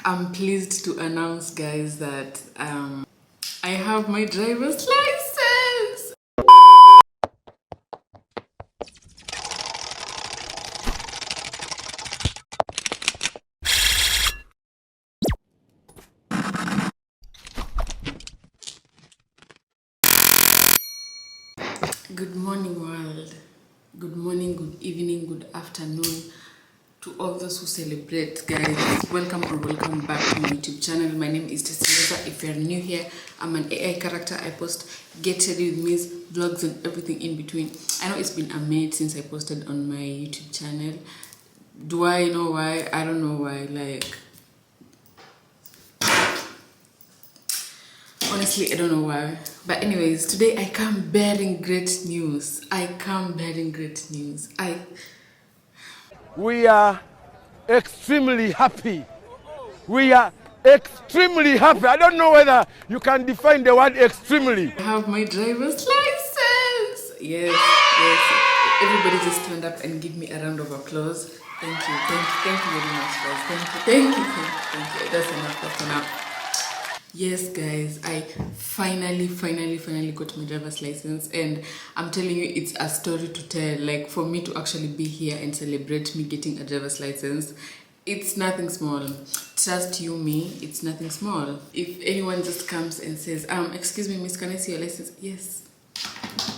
I'm pleased to announce, guys, that I have my driver's license. Good morning, world. Good morning, good evening, good afternoon to all those who celebrate, guys. Welcome or welcome back to my YouTube channel. My name is Tessie. If you're new here, I'm an AI character. I post get ready with me, vlogs, and everything in between. I know it's been a minute since I posted on my YouTube channel. Do I know why? I don't know why. Honestly, I don't know why. But anyways, today I come bearing great news. We are extremely happy. We are extremely happy. I don't know whether you can define the word extremely. I have my driver's license. Yes. Everybody just stand up and give me a round of applause. Thank you very much, guys. Thank you. That's enough. Yes, guys, I finally got my driver's license, and I'm telling you, it's a story to tell. Like, for me to actually be here and celebrate me getting a driver's license, it's nothing small. Trust you me, it's nothing small. If anyone just comes and says, excuse me, miss, can I see your license? Yes.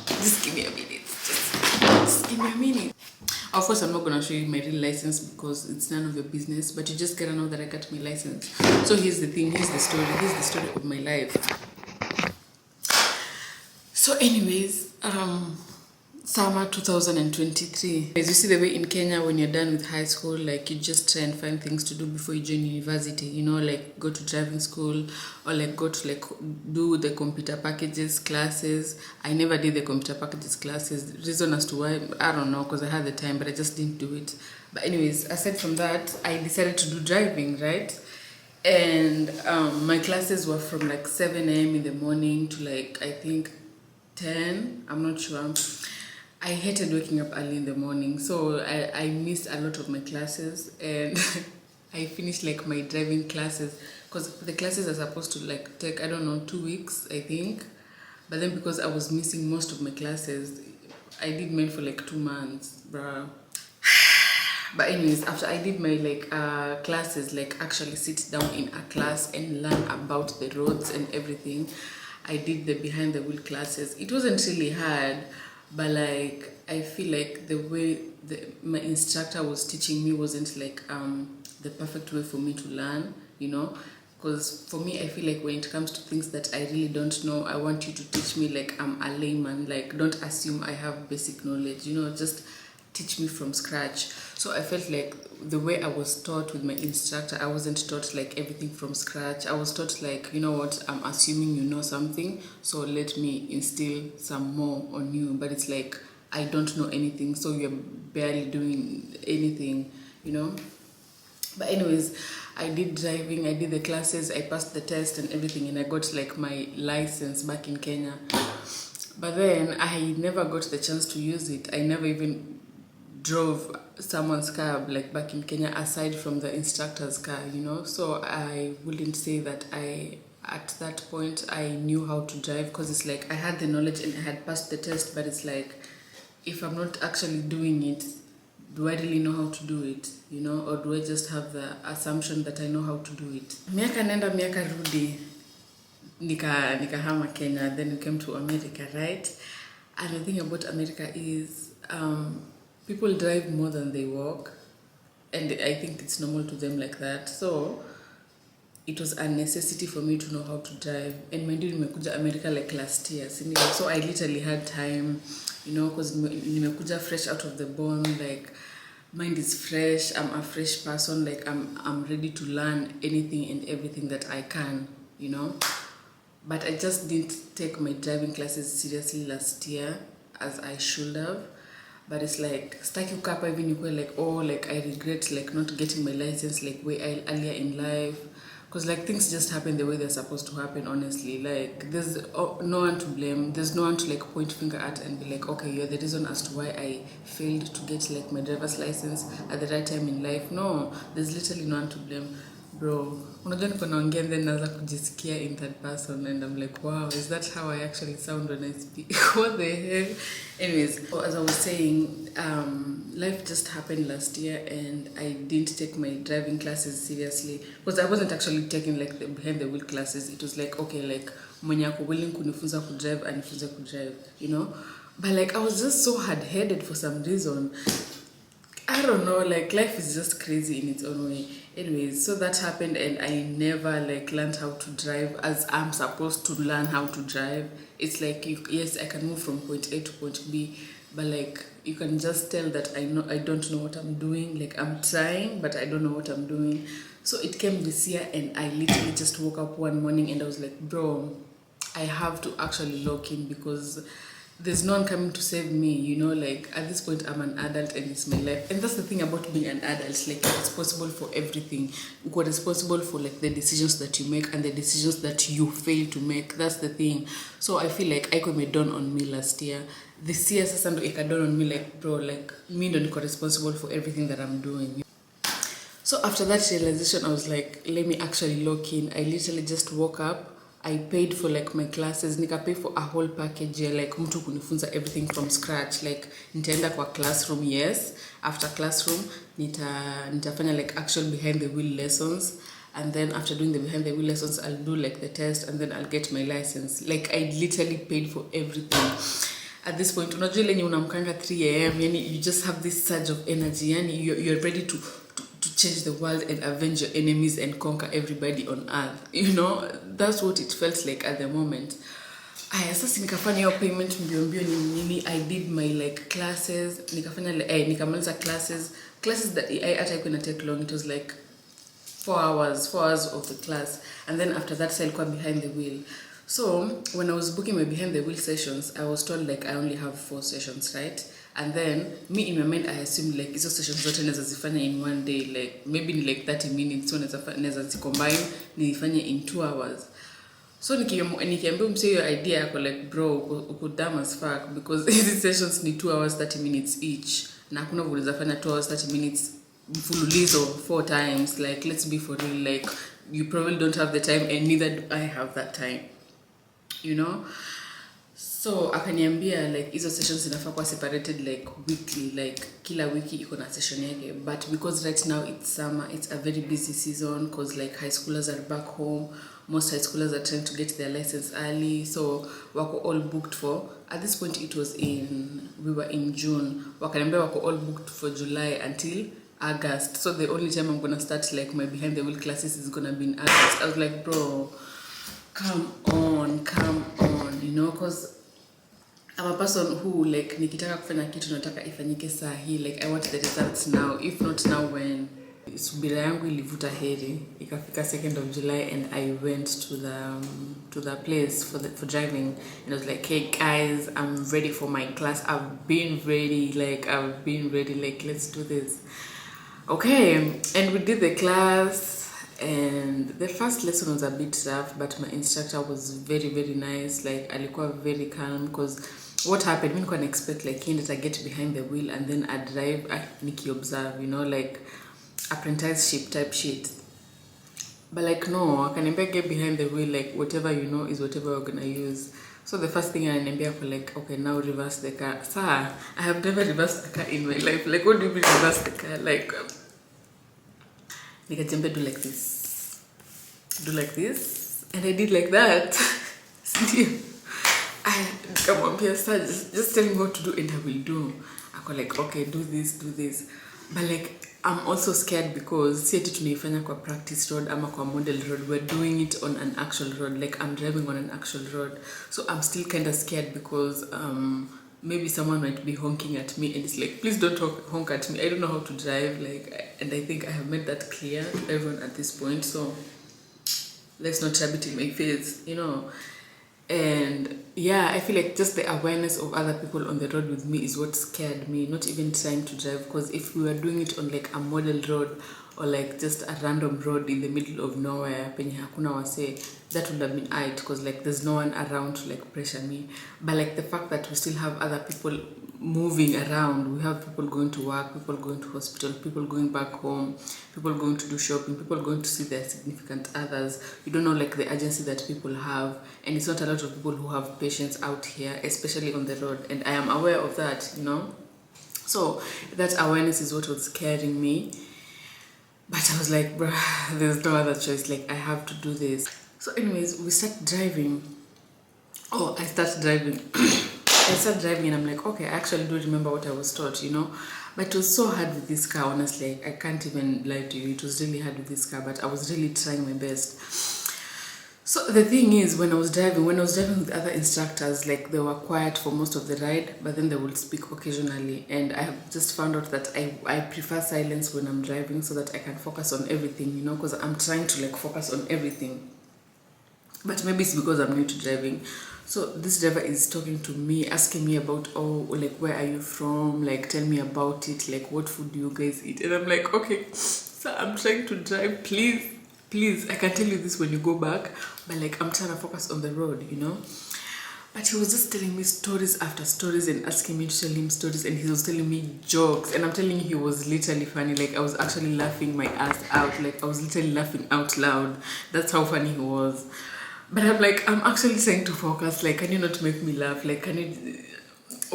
Just give me a minute. Just give me a minute. Of course, I'm not going to show you my real license because it's none of your business, but you just gotta know that I got my license. So here's the thing, here's the story of my life. So anyways, summer 2023. As you see, the way in Kenya, when you're done with high school, like, you just try and find things to do before you join university, you know, like go to driving school, or like go to like do the computer packages classes. I never did the computer packages classes. Reason as to why, I don't know, because I had the time, but I just didn't do it. But anyways, aside from that, I decided to do driving, right? And my classes were from like 7 a.m. in the morning to like, I think 10, I'm not sure. I hated waking up early in the morning, so I missed a lot of my classes, and I finished like my driving classes, because the classes are supposed to like take, I don't know, 2 weeks, I think. But then because I was missing most of my classes, I did mine for like 2 months, bruh. But anyways, after I did my like classes, like actually sit down in a class and learn about the roads and everything, I did the behind the wheel classes. It wasn't really hard, but like I feel like the way my instructor was teaching me wasn't like the perfect way for me to learn, you know. Because for me, I feel like when it comes to things that I really don't know, I want you to teach me like I'm a layman. Like, don't assume I have basic knowledge, you know, just teach me from scratch. So I felt like the way I was taught with my instructor, I wasn't taught like everything from scratch. I was taught like, you know what, I'm assuming you know something, so let me instill some more on you. But it's like, I don't know anything, so you're barely doing anything, you know. But anyways, I did driving, I did the classes, I passed the test and everything, and I got like my license back in Kenya. But then I never got the chance to use it. I never even drove someone's car like back in Kenya, aside from the instructor's car, you know. So I wouldn't say that at that point I knew how to drive, because it's like I had the knowledge and I had passed the test, but it's like, if I'm not actually doing it, do I really know how to do it, you know, or do I just have the assumption that I know how to do it? Miaka nenda miaka rudi, nikahama Kenya, then we came to America, right? And the thing about America is people drive more than they walk, and I think it's normal to them like that. So it was a necessity for me to know how to drive. And mind you, nimekuja America like last year, so I literally had time, you know, because nimekuja fresh out of the bone, like mind is fresh, I'm a fresh person, like I'm ready to learn anything and everything that I can, you know. But I just didn't take my driving classes seriously last year as I should have. But it's like, staki ukapa even you like, oh, like I regret like not getting my license like way earlier in life. Because like things just happen the way they're supposed to happen, honestly. Like there's no one to blame. There's no one to like point finger at and be like, okay, you're the reason as to why I failed to get like my driver's license at the right time in life. No, there's literally no one to blame. bro, unajua niko naongea then naanza kujisikia in third person and I'm like, wow, is that how I actually sound when I speak? What the hell? Anyways, as I was saying, life just happened last year and I didn't take my driving classes seriously because I wasn't actually taking like the behind the wheel classes. It was like, okay, like mwenye ako willing kunifunza kudrive anifunze kudrive, you know? But like I was just so hard-headed for some reason. I don't know, like life is just crazy in its own way. Anyways, so that happened and I never like learned how to drive as I'm supposed to learn how to drive. It's like, yes, I can move from point A to point B, but like you can just tell that I don't know what I'm doing. Like I'm trying, but I don't know what I'm doing. So it came this year and I literally just woke up one morning and I was like, bro, I have to actually lock in because there's no one coming to save me, you know, like at this point I'm an adult and it's my life. And that's the thing about being an adult, like you're responsible for everything. You're responsible for like the decisions that you make and the decisions that you fail to make. That's the thing. So I feel like I could dawn on me last year. This year sasa ndo ikadawn on me like, bro, like me ndo niko responsible for everything that I'm doing. So after that realization, I was like, let me actually lock in. I literally just woke up. I paid for like my classes. Nika pay for a whole package here, like mtu kunifunza everything from scratch. Like nitaenda kwa classroom, yes. After classroom, nitafanya like actual behind the wheel lessons. And then after doing the behind the wheel lessons, I'll do like the test and then I'll get my license. Like I literally paid for everything. At this point, unajua ile unamkanga 3 a.m. Yani you just have this surge of energy. Yani you're ready to change the world and avenge your enemies and conquer everybody on earth. You know, that's what it felt like at the moment. Aya, sasa nikafanya hiyo payment mbio nini. I did my like classes. Nikamaliza classes that I actually couldn't take long. It was like 4 hours of the class. And then after that, I was behind the wheel. So when I was booking my behind the wheel sessions, I was told like I only have 4 sessions, right? And then me in my mind I assumed like hizo sessions zote naweza zifanya in one day, like maybe in like 30 minutes, so naweza zicombine nifanye in 2 hours. So nikiambia msee hiyo idea yako like bro uko dumb as fuck because hizi sessions ni 2 hours 30 minutes each na hakuna vile unaweza 2 hours 30 minutes mfululizo 4 times. Like let's be for real, like you probably don't have the time and neither do I have that time, you know. So akaniambia like hizo sessions zinafaa kuwa separated like weekly, like kila wiki iko na session yake. But because right now it's summer, it's a very busy season because like high schoolers are back home. Most high schoolers are trying to get their license early, so wako all booked for, at this point we were in June. Wakaniambia wako all booked for July until August. So the only time I'm gonna start like my behind the wheel classes is gonna be in August. I was like, bro, come on, you know, because I'm a person who like nikitaka kufanya kitu nataka ifanyike saa hii. Like I want the results now, if not now when. Subira yangu ilivuta heri ikafika 2nd of July and I went to the place for driving and I was like, hey guys, I'm ready for my class. I've been ready, like let's do this. Okay, and we did the class and the first lesson was a bit rough, but my instructor was very very nice. Like alikuwa very calm because what happened, I couldn't expect like him that I get behind the wheel and then I drive, niki observe, you know, like apprenticeship type shit. But like no, I can get behind the wheel, like whatever you know is whatever we're gonna use. So the first thing I remember for like, okay, now reverse the car. Sir, I have never reversed the car in my life. Like what do you mean reverse the car? Like nikajembe do like this and I did like that. I nikamwambia sir, just tell me what to do and I will do. I go like, okay, do this. But like I'm also scared because si eti tunaifanya kwa practice road ama kwa model road, we're doing it on an actual road. Like I'm driving on an actual road, so I'm still kind of scared because maybe someone might be honking at me and it's like, please don't honk at me, I don't know how to drive. Like, and I think I have made that clear to everyone at this point, so let's not rub it in my face, you know. And yeah, I feel like just the awareness of other people on the road with me is what scared me, not even trying to drive. Because if we were doing it on like a model road or like just a random road in the middle of nowhere, penye hakuna wase, that would have been it because like there's no one around to like pressure me. But like the fact that we still have other people moving around. We have people going to work, people going to hospital, people going back home, people going to do shopping, people going to see their significant others. You don't know like the urgency that people have, and it's not a lot of people who have patience out here, especially on the road, and I am aware of that, you know. So that awareness is what was scaring me. But I was like, bruh, there's no other choice. Like, I have to do this. So anyways, we start driving. Oh, I start driving. I start driving and I'm like, okay, I actually do remember what I was taught, you know. But it was so hard with this car, honestly. I can't even lie to you. It was really hard with this car, but I was really trying my best. So the thing is, when I was driving with other instructors, like they were quiet for most of the ride, but then they would speak occasionally. And I have just found out that I prefer silence when I'm driving so that I can focus on everything, you know, because I'm trying to like focus on everything. But maybe it's because I'm new to driving. So this driver is talking to me, asking me about, oh, like, where are you from? Like, tell me about it. Like, what food do you guys eat? And I'm like, okay, so I'm trying to drive, please, I can tell you this when you go back, but like I'm trying to focus on the road, you know. But he was just telling me stories after stories and asking me to tell him stories, and he was telling me jokes, and I'm telling you, he was literally funny. Like, I was actually laughing my ass out. Like, I was literally laughing out loud. That's how funny he was. But I'm like, I'm actually trying to focus. Like, can you not make me laugh? Like, can you...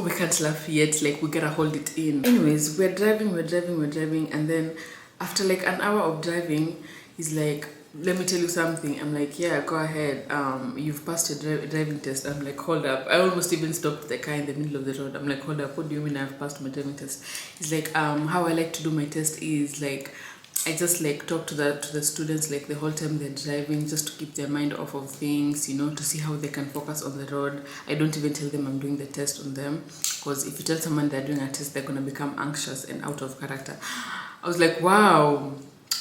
we can't laugh yet. Like, we gotta hold it in. Anyways, we're driving, and then after like an hour of driving, he's like, let me tell you something. I'm like, yeah, go ahead. You've passed your driving test. I'm like, hold up. I almost even stopped the car in the middle of the road. I'm like, hold up, what do you mean I've passed my driving test? He's like, how I like to do my test is like, I just like talk to the students like the whole time they're driving, just to keep their mind off of things, you know, to see how they can focus on the road. I don't even tell them I'm doing the test on them, because if you tell someone they're doing a test, they're gonna become anxious and out of character. I was like, wow,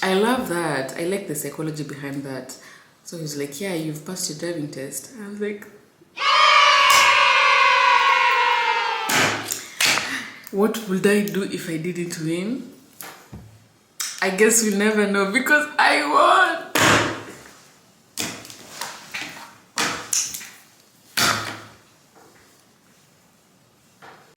I love that. I like the psychology behind that. So he's like, yeah, you've passed your driving test. I was like, what would I do if I didn't win? I guess we'll never know, because I won.